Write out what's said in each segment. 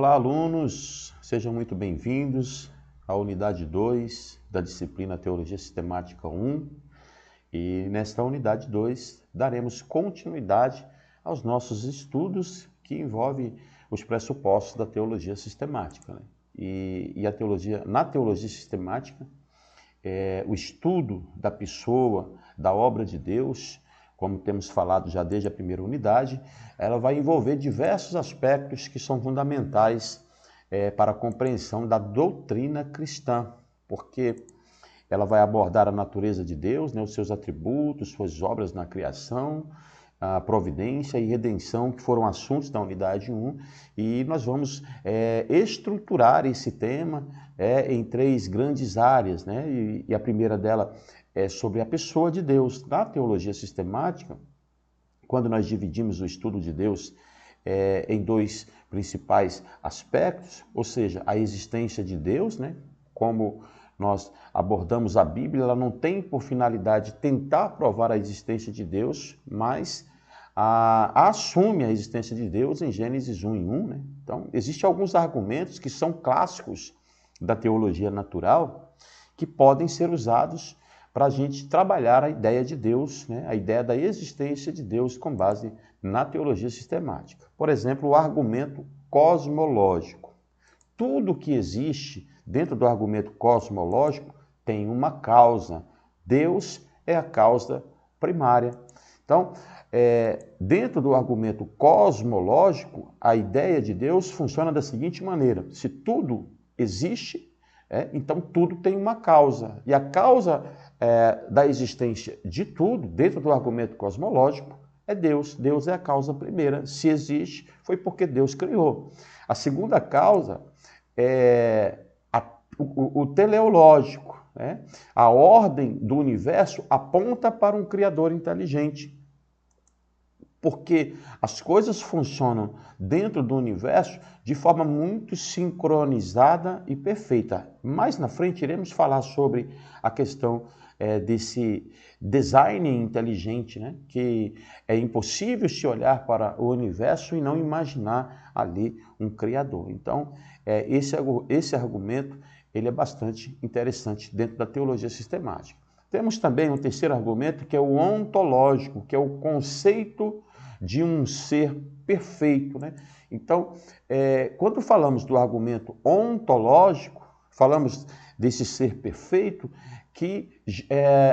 Olá, alunos, sejam muito bem-vindos à unidade 2 da disciplina Teologia Sistemática 1. E nesta unidade 2 daremos continuidade aos nossos estudos que envolvem os pressupostos da teologia sistemática, né? Na teologia sistemática, o estudo da pessoa, da obra de Deus, como temos falado já desde a primeira unidade, ela vai envolver diversos aspectos que são fundamentais para a compreensão da doutrina cristã, porque ela vai abordar a natureza de Deus, né, os seus atributos, suas obras na criação, a providência e redenção, que foram assuntos da unidade 1, e nós vamos estruturar esse tema em três grandes áreas, né? E a primeira dela é sobre a pessoa de Deus. Na teologia sistemática, quando nós dividimos o estudo de Deus em dois principais aspectos, ou seja, a existência de Deus, né? Como nós abordamos a Bíblia, ela não tem por finalidade tentar provar a existência de Deus, mas assume a existência de Deus em Gênesis 1:1, né? Então, existem alguns argumentos que são clássicos da teologia natural que podem ser usados para a gente trabalhar a ideia de Deus, né? A ideia da existência de Deus com base na teologia sistemática. Por exemplo, o argumento cosmológico. Tudo que existe dentro do argumento cosmológico tem uma causa. Deus é a causa primária. Então, dentro do argumento cosmológico, a ideia de Deus funciona da seguinte maneira: se tudo existe, então tudo tem uma causa. E a causa da existência de tudo, dentro do argumento cosmológico, é Deus. Deus é a causa primeira. Se existe, foi porque Deus criou. A segunda causa é o teleológico, né? A ordem do universo aponta para um Criador inteligente, porque as coisas funcionam dentro do universo de forma muito sincronizada e perfeita. Mais na frente iremos falar sobre a questão desse design inteligente, né? Que é impossível se olhar para o universo e não imaginar ali um Criador. Então, esse argumento ele é bastante interessante dentro da teologia sistemática. Temos também um terceiro argumento, que é o ontológico, que é o conceito de um ser perfeito, né? Então, quando falamos do argumento ontológico, falamos desse ser perfeito que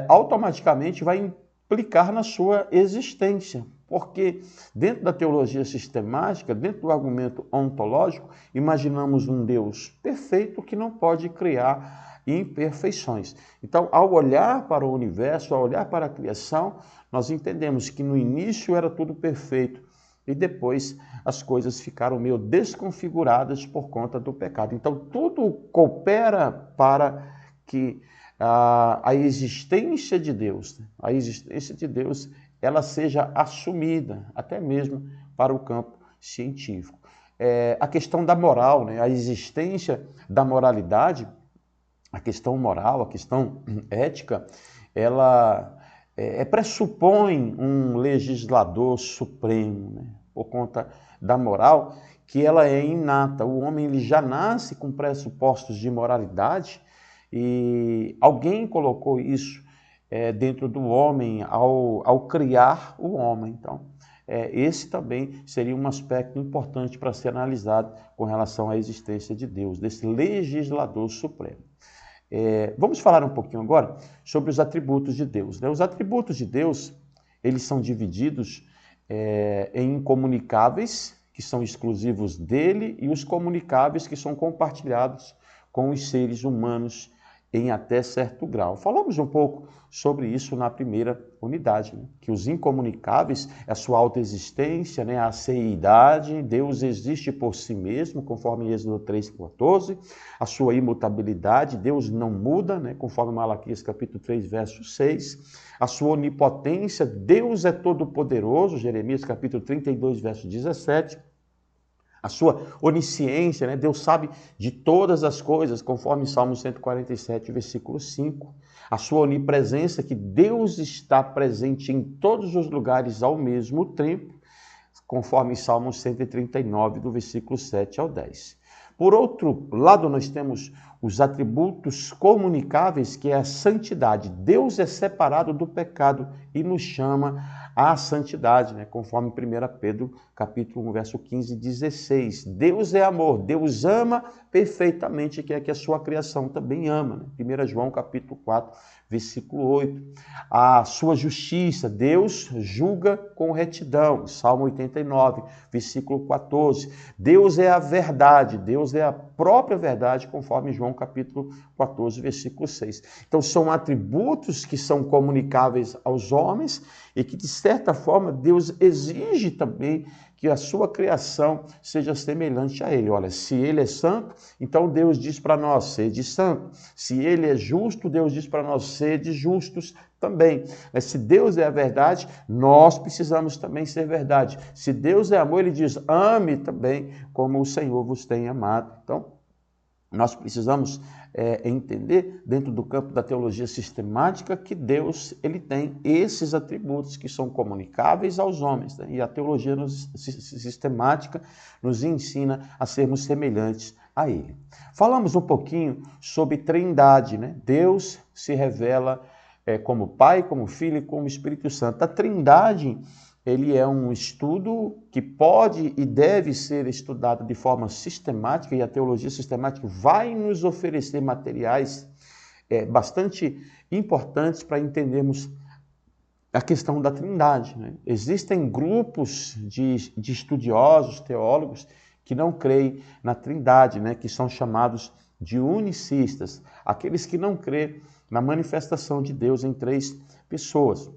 automaticamente vai implicar na sua existência, porque dentro da teologia sistemática, dentro do argumento ontológico, imaginamos um Deus perfeito que não pode criar imperfeições. Então, ao olhar para o universo, ao olhar para a criação, nós entendemos que no início era tudo perfeito e depois as coisas ficaram meio desconfiguradas por conta do pecado. Então, tudo coopera para que a existência de Deus, ela seja assumida, até mesmo para o campo científico. A questão da moral, né? A existência da moralidade, a questão moral, a questão ética, ela pressupõe um legislador supremo, né? Por conta da moral, que ela é inata. O homem ele já nasce com pressupostos de moralidade e alguém colocou isso dentro do homem ao criar o homem. Então, esse também seria um aspecto importante para ser analisado com relação à existência de Deus, desse legislador supremo. Vamos falar um pouquinho agora sobre os atributos de Deus, né? Os atributos de Deus, eles são divididos em incomunicáveis, que são exclusivos dele, e os comunicáveis, que são compartilhados com os seres humanos em até certo grau. Falamos um pouco sobre isso na primeira unidade, né? Que os incomunicáveis é a sua autoexistência, né? A aceidade, Deus existe por si mesmo, conforme Êxodo 3,14, a sua imutabilidade, Deus não muda, né? Conforme Malaquias capítulo 3, verso 6, a sua onipotência, Deus é todo-poderoso, Jeremias capítulo 32, verso 17, a sua onisciência, né? Deus sabe de todas as coisas, conforme Salmo 147, versículo 5. A sua onipresença, que Deus está presente em todos os lugares ao mesmo tempo, conforme Salmo 139, do versículo 7 ao 10. Por outro lado, nós temos os atributos comunicáveis, que é a santidade. Deus é separado do pecado e nos chama à santidade, né? Conforme 1 Pedro, capítulo 1, verso 15 e 16. Deus é amor, Deus ama perfeitamente, que é que a sua criação também ama, né? 1 João, capítulo 4, versículo 8. A sua justiça, Deus julga com retidão, Salmo 89, versículo 14. Deus é a verdade, Deus é a própria verdade, conforme João capítulo 14, versículo 6. Então são atributos que são comunicáveis aos homens e que, de certa forma, Deus exige também que a sua criação seja semelhante a ele. Olha, se ele é santo, então Deus diz para nós, sede santo. Se ele é justo, Deus diz para nós, sede justos também. Mas se Deus é a verdade, nós precisamos também ser verdade. Se Deus é amor, ele diz, ame também como o Senhor vos tem amado. Então, nós precisamos entender, dentro do campo da teologia sistemática, que Deus ele tem esses atributos que são comunicáveis aos homens, né? E a teologia sistemática nos ensina a sermos semelhantes a Ele. Falamos um pouquinho sobre trindade, né? Deus se revela como Pai, como Filho e como Espírito Santo. A trindade, ele é um estudo que pode e deve ser estudado de forma sistemática, e a teologia sistemática vai nos oferecer materiais bastante importantes para entendermos a questão da trindade, né? Existem grupos de estudiosos, teólogos, que não creem na trindade, né? Que são chamados de unicistas, aqueles que não creem na manifestação de Deus em três pessoas.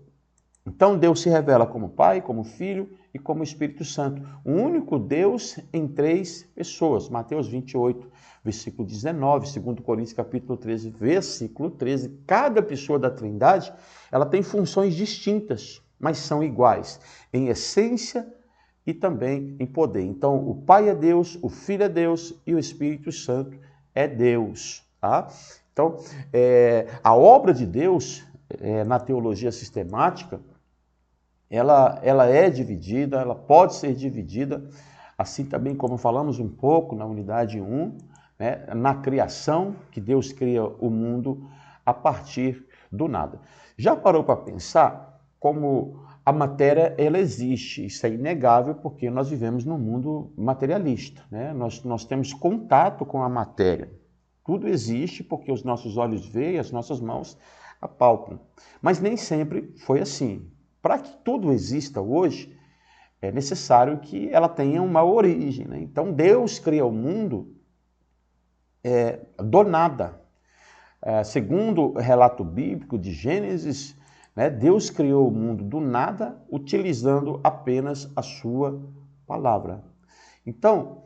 Então Deus se revela como Pai, como Filho e como Espírito Santo. Um único Deus em três pessoas. Mateus 28, versículo 19, 2 Coríntios capítulo 13, versículo 13. Cada pessoa da Trindade, ela tem funções distintas, mas são iguais em essência e também em poder. Então o Pai é Deus, o Filho é Deus e o Espírito Santo é Deus. Tá? Então a obra de Deus na teologia sistemática, ela é dividida, ela pode ser dividida, assim também como falamos um pouco na unidade 1, né, na criação, que Deus cria o mundo a partir do nada. Já parou para pensar como a matéria ela existe? Isso é inegável porque nós vivemos num mundo materialista, né? Nós temos contato com a matéria. Tudo existe porque os nossos olhos veem, as nossas mãos apalpam. Mas nem sempre foi assim. Para que tudo exista hoje, é necessário que ela tenha uma origem, né? Então Deus cria o mundo do nada. Segundo o relato bíblico de Gênesis, né, Deus criou o mundo do nada, utilizando apenas a sua palavra. Então,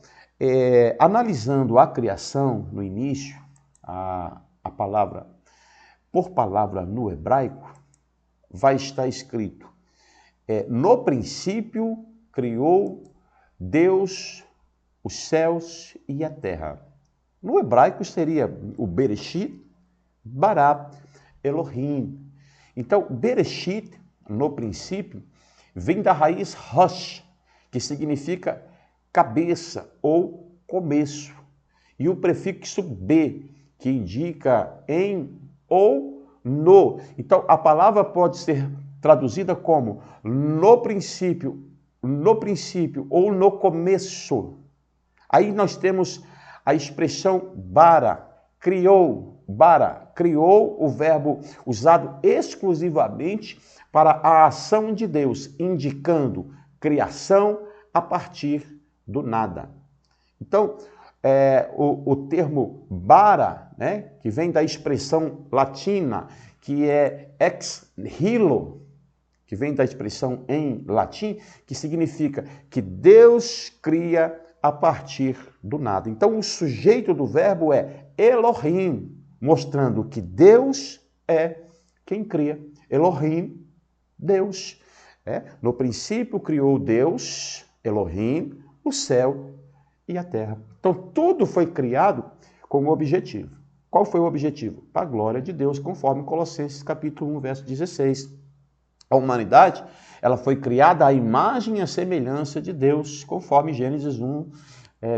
analisando a criação no início, a palavra, por palavra no hebraico, vai estar escrito, no princípio criou Deus os céus e a terra. No hebraico seria o Bereshit, Bara, Elohim. Então, Bereshit, no princípio, vem da raiz Rosh, que significa cabeça ou começo. E o prefixo B, que indica em ou no. Então, a palavra pode ser traduzida como no princípio ou no começo. Aí nós temos a expressão bara, criou, o verbo usado exclusivamente para a ação de Deus, indicando criação a partir do nada. Então, o termo bara, né, que vem da expressão latina, que é ex nihilo, que vem da expressão em latim, que significa que Deus cria a partir do nada. Então, o sujeito do verbo é Elohim, mostrando que Deus é quem cria. Elohim, Deus. No princípio criou Deus, Elohim, o céu e a terra. Então, tudo foi criado com um objetivo. Qual foi o objetivo? Para a glória de Deus, conforme Colossenses capítulo 1, verso 16. A humanidade, ela foi criada à imagem e à semelhança de Deus, conforme Gênesis 1,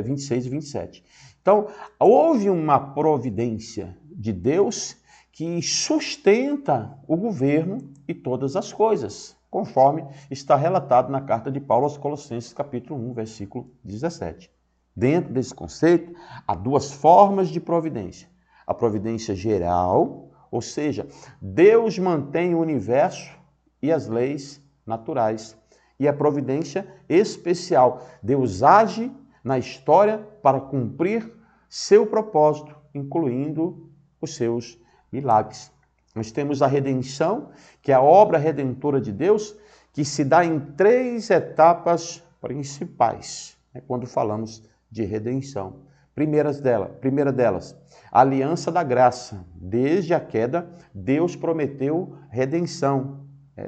26 e 27. Então, houve uma providência de Deus que sustenta o governo e todas as coisas, conforme está relatado na carta de Paulo aos Colossenses, capítulo 1, versículo 17. Dentro desse conceito, há duas formas de providência. A providência geral, ou seja, Deus mantém o universo e as leis naturais. E a providência especial, Deus age na história para cumprir seu propósito, incluindo os seus milagres. Nós temos a redenção, que é a obra redentora de Deus, que se dá em 3 etapas principais, quando falamos de redenção. Primeira delas, a aliança da graça. Desde a queda, Deus prometeu redenção.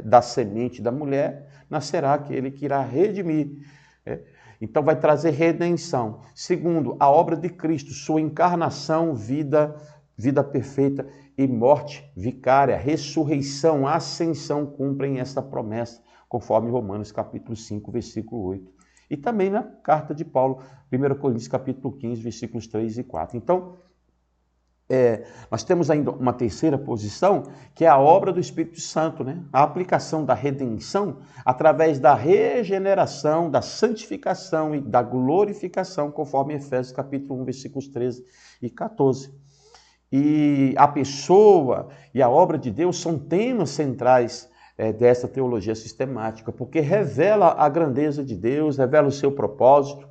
Da semente da mulher nascerá aquele que irá redimir. Então vai trazer redenção. Segundo, a obra de Cristo, sua encarnação, vida perfeita e morte vicária, ressurreição, ascensão cumprem esta promessa, conforme Romanos capítulo 5, versículo 8. E também na carta de Paulo, 1 Coríntios capítulo 15, versículos 3 e 4. Então, nós temos ainda uma terceira posição, que é a obra do Espírito Santo, né? A aplicação da redenção através da regeneração, da santificação e da glorificação, conforme Efésios capítulo 1, versículos 13 e 14. E a pessoa e a obra de Deus são temas centrais dessa teologia sistemática, porque revela a grandeza de Deus, revela o seu propósito,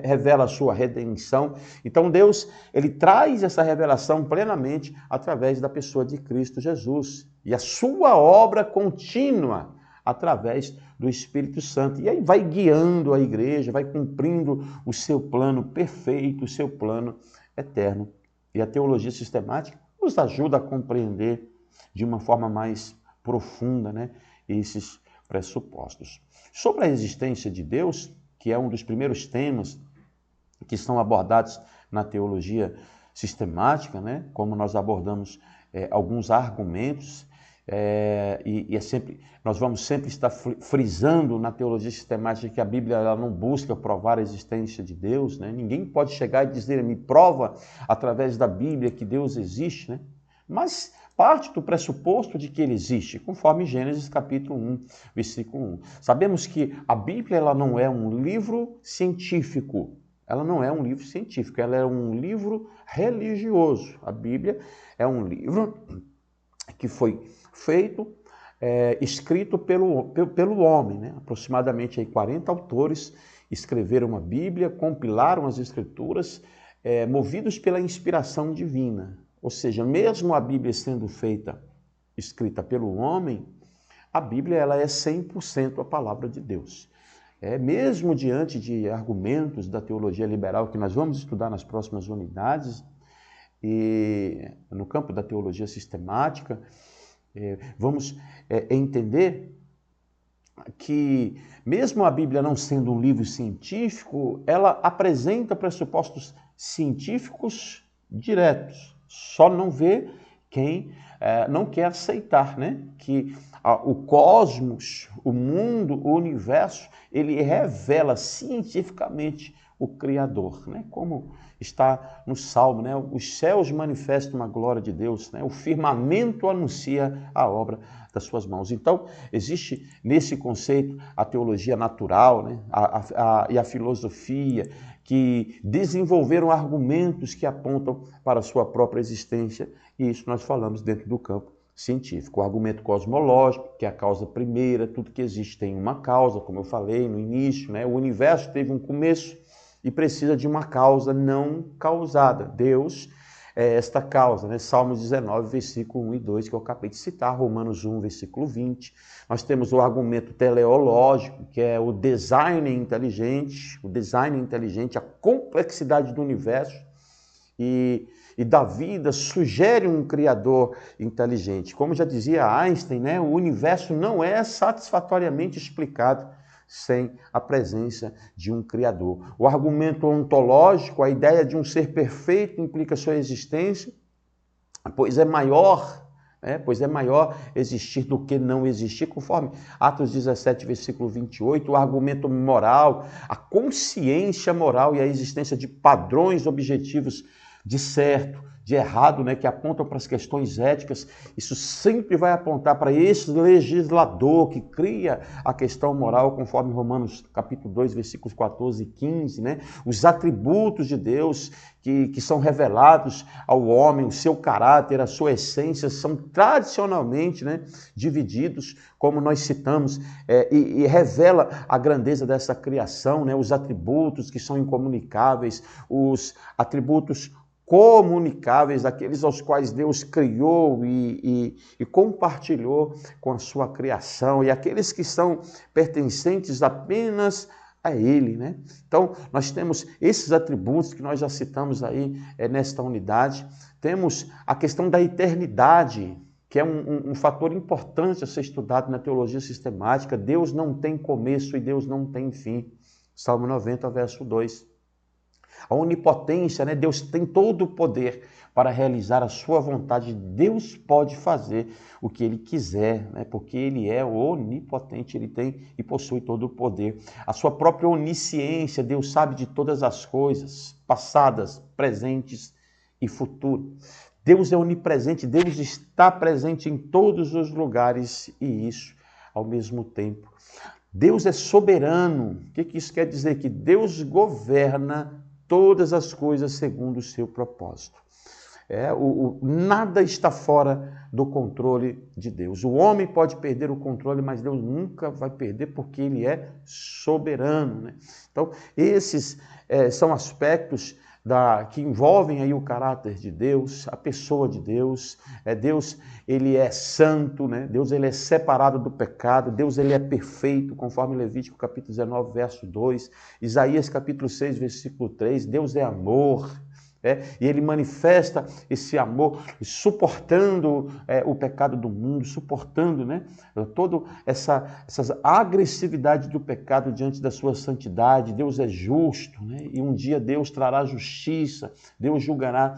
revela a sua redenção. Então Deus, ele traz essa revelação plenamente através da pessoa de Cristo Jesus e a sua obra contínua através do Espírito Santo. E aí vai guiando a igreja, vai cumprindo o seu plano perfeito, o seu plano eterno. E a teologia sistemática nos ajuda a compreender de uma forma mais profunda, né, esses pressupostos. Sobre a existência de Deus, que é um dos primeiros temas que são abordados na teologia sistemática, né? Como nós abordamos alguns argumentos, nós vamos sempre estar frisando na teologia sistemática que a Bíblia ela não busca provar a existência de Deus, né? Ninguém pode chegar e dizer, me prova através da Bíblia que Deus existe, né? Mas parte do pressuposto de que ele existe, conforme Gênesis capítulo 1, versículo 1. Sabemos que a Bíblia ela não é um livro científico, ela não é um livro científico, ela é um livro religioso. A Bíblia é um livro que foi feito, escrito pelo homem, né? Aproximadamente aí 40 autores escreveram a Bíblia, compilaram as Escrituras, movidos pela inspiração divina. Ou seja, mesmo a Bíblia sendo escrita pelo homem, a Bíblia ela é 100% a palavra de Deus. Mesmo diante de argumentos da teologia liberal que nós vamos estudar nas próximas unidades, e no campo da teologia sistemática, vamos entender que mesmo a Bíblia não sendo um livro científico, ela apresenta pressupostos científicos diretos. Só não vê quem não quer aceitar, né? Que o cosmos, o mundo, o universo, ele revela cientificamente o Criador, né? Como está no Salmo, né? Os céus manifestam a glória de Deus, né? O firmamento anuncia a obra das suas mãos. Então, existe nesse conceito a teologia natural, né? E a filosofia, que desenvolveram argumentos que apontam para a sua própria existência, e isso nós falamos dentro do campo científico. O argumento cosmológico, que é a causa primeira, tudo que existe tem uma causa, como eu falei no início, né? O universo teve um começo e precisa de uma causa não causada. Deus é esta causa, né? Salmos 19, versículo 1 e 2, que eu acabei de citar, Romanos 1, versículo 20. Nós temos o argumento teleológico, que é o design inteligente, a complexidade do universo e da vida sugere um criador inteligente. Como já dizia Einstein, né? O universo não é satisfatoriamente explicado sem a presença de um Criador. O argumento ontológico, a ideia de um ser perfeito implica sua existência, pois é maior Pois é maior existir do que não existir, conforme Atos 17, versículo 28, o argumento moral, a consciência moral e a existência de padrões objetivos de certo, de errado, né, que apontam para as questões éticas. Isso sempre vai apontar para esse legislador que cria a questão moral, conforme Romanos capítulo 2, versículos 14 e 15, né? Os atributos de Deus que são revelados ao homem, o seu caráter, a sua essência, são tradicionalmente, né, divididos, como nós citamos, e revela a grandeza dessa criação, né? Os atributos que são incomunicáveis, os atributos comunicáveis, aqueles aos quais Deus criou e compartilhou com a sua criação, e aqueles que são pertencentes apenas a Ele, né? Então, nós temos esses atributos que nós já citamos aí nesta unidade. Temos a questão da eternidade, que é um fator importante a ser estudado na teologia sistemática. Deus não tem começo e Deus não tem fim. Salmo 90, verso 2. A onipotência, né? Deus tem todo o poder para realizar a sua vontade. Deus pode fazer o que Ele quiser, né? Porque Ele é onipotente, Ele tem e possui todo o poder. A sua própria onisciência, Deus sabe de todas as coisas, passadas, presentes e futuro. Deus é onipresente, Deus está presente em todos os lugares e isso ao mesmo tempo. Deus é soberano. O que isso quer dizer? Que Deus governa todas as coisas segundo o seu propósito. Nada está fora do controle de Deus. O homem pode perder o controle, mas Deus nunca vai perder porque Ele é soberano, né? Então, esses são aspectos que envolvem aí o caráter de Deus, a pessoa de Deus. Deus, Ele é santo, né? Deus, Ele é separado do pecado. Deus, Ele é perfeito, conforme Levítico capítulo 19, verso 2. Isaías capítulo 6, versículo 3. Deus é amor. E Ele manifesta esse amor, suportando o pecado do mundo, suportando, né, toda essa agressividade do pecado diante da sua santidade. Deus é justo, né, e um dia Deus trará justiça, Deus julgará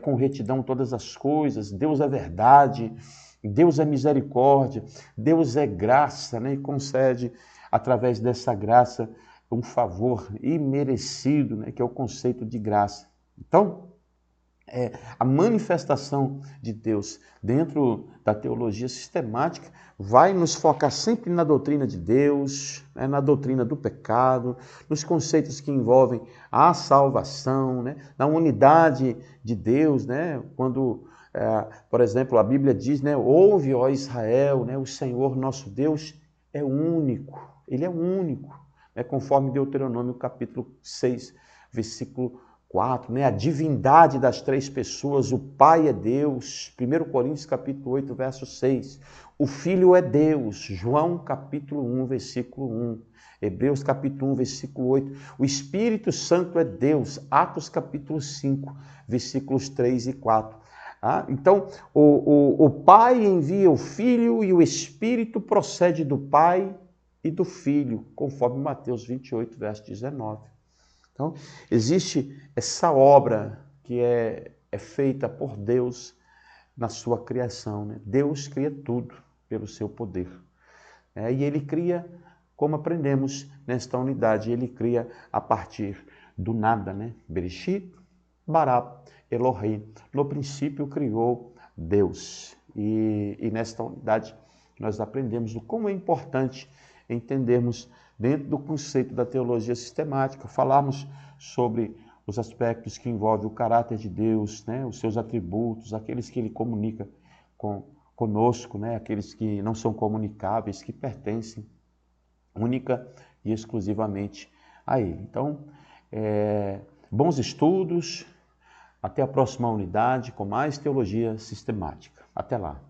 com retidão todas as coisas. Deus é verdade, Deus é misericórdia, Deus é graça, né, e concede através dessa graça um favor imerecido, né, que é o conceito de graça. Então, a manifestação de Deus dentro da teologia sistemática vai nos focar sempre na doutrina de Deus, né, na doutrina do pecado, nos conceitos que envolvem a salvação, né, na unidade de Deus, né, quando, por exemplo, a Bíblia diz, né, ouve, ó Israel, né, o Senhor nosso Deus é único, Ele é único, né, conforme Deuteronômio capítulo 6, versículo 4, né? A divindade das três pessoas, o Pai é Deus, 1 Coríntios capítulo 8, verso 6, o Filho é Deus, João capítulo 1, versículo 1, Hebreus capítulo 1, versículo 8, o Espírito Santo é Deus, Atos capítulo 5, versículos 3 e 4. Então, o Pai envia o Filho e o Espírito procede do Pai e do Filho, conforme Mateus 28, verso 19. Então, existe essa obra que é feita por Deus na sua criação, né? Deus cria tudo pelo seu poder. E Ele cria, como aprendemos nesta unidade, Ele cria a partir do nada, né? Bereshit, bara, Elohim. No princípio criou Deus. E nesta unidade nós aprendemos o como é importante entendermos dentro do conceito da teologia sistemática, falarmos sobre os aspectos que envolvem o caráter de Deus, né, os seus atributos, aqueles que Ele comunica conosco, né, aqueles que não são comunicáveis, que pertencem única e exclusivamente a Ele. Então, bons estudos, até a próxima unidade com mais teologia sistemática. Até lá.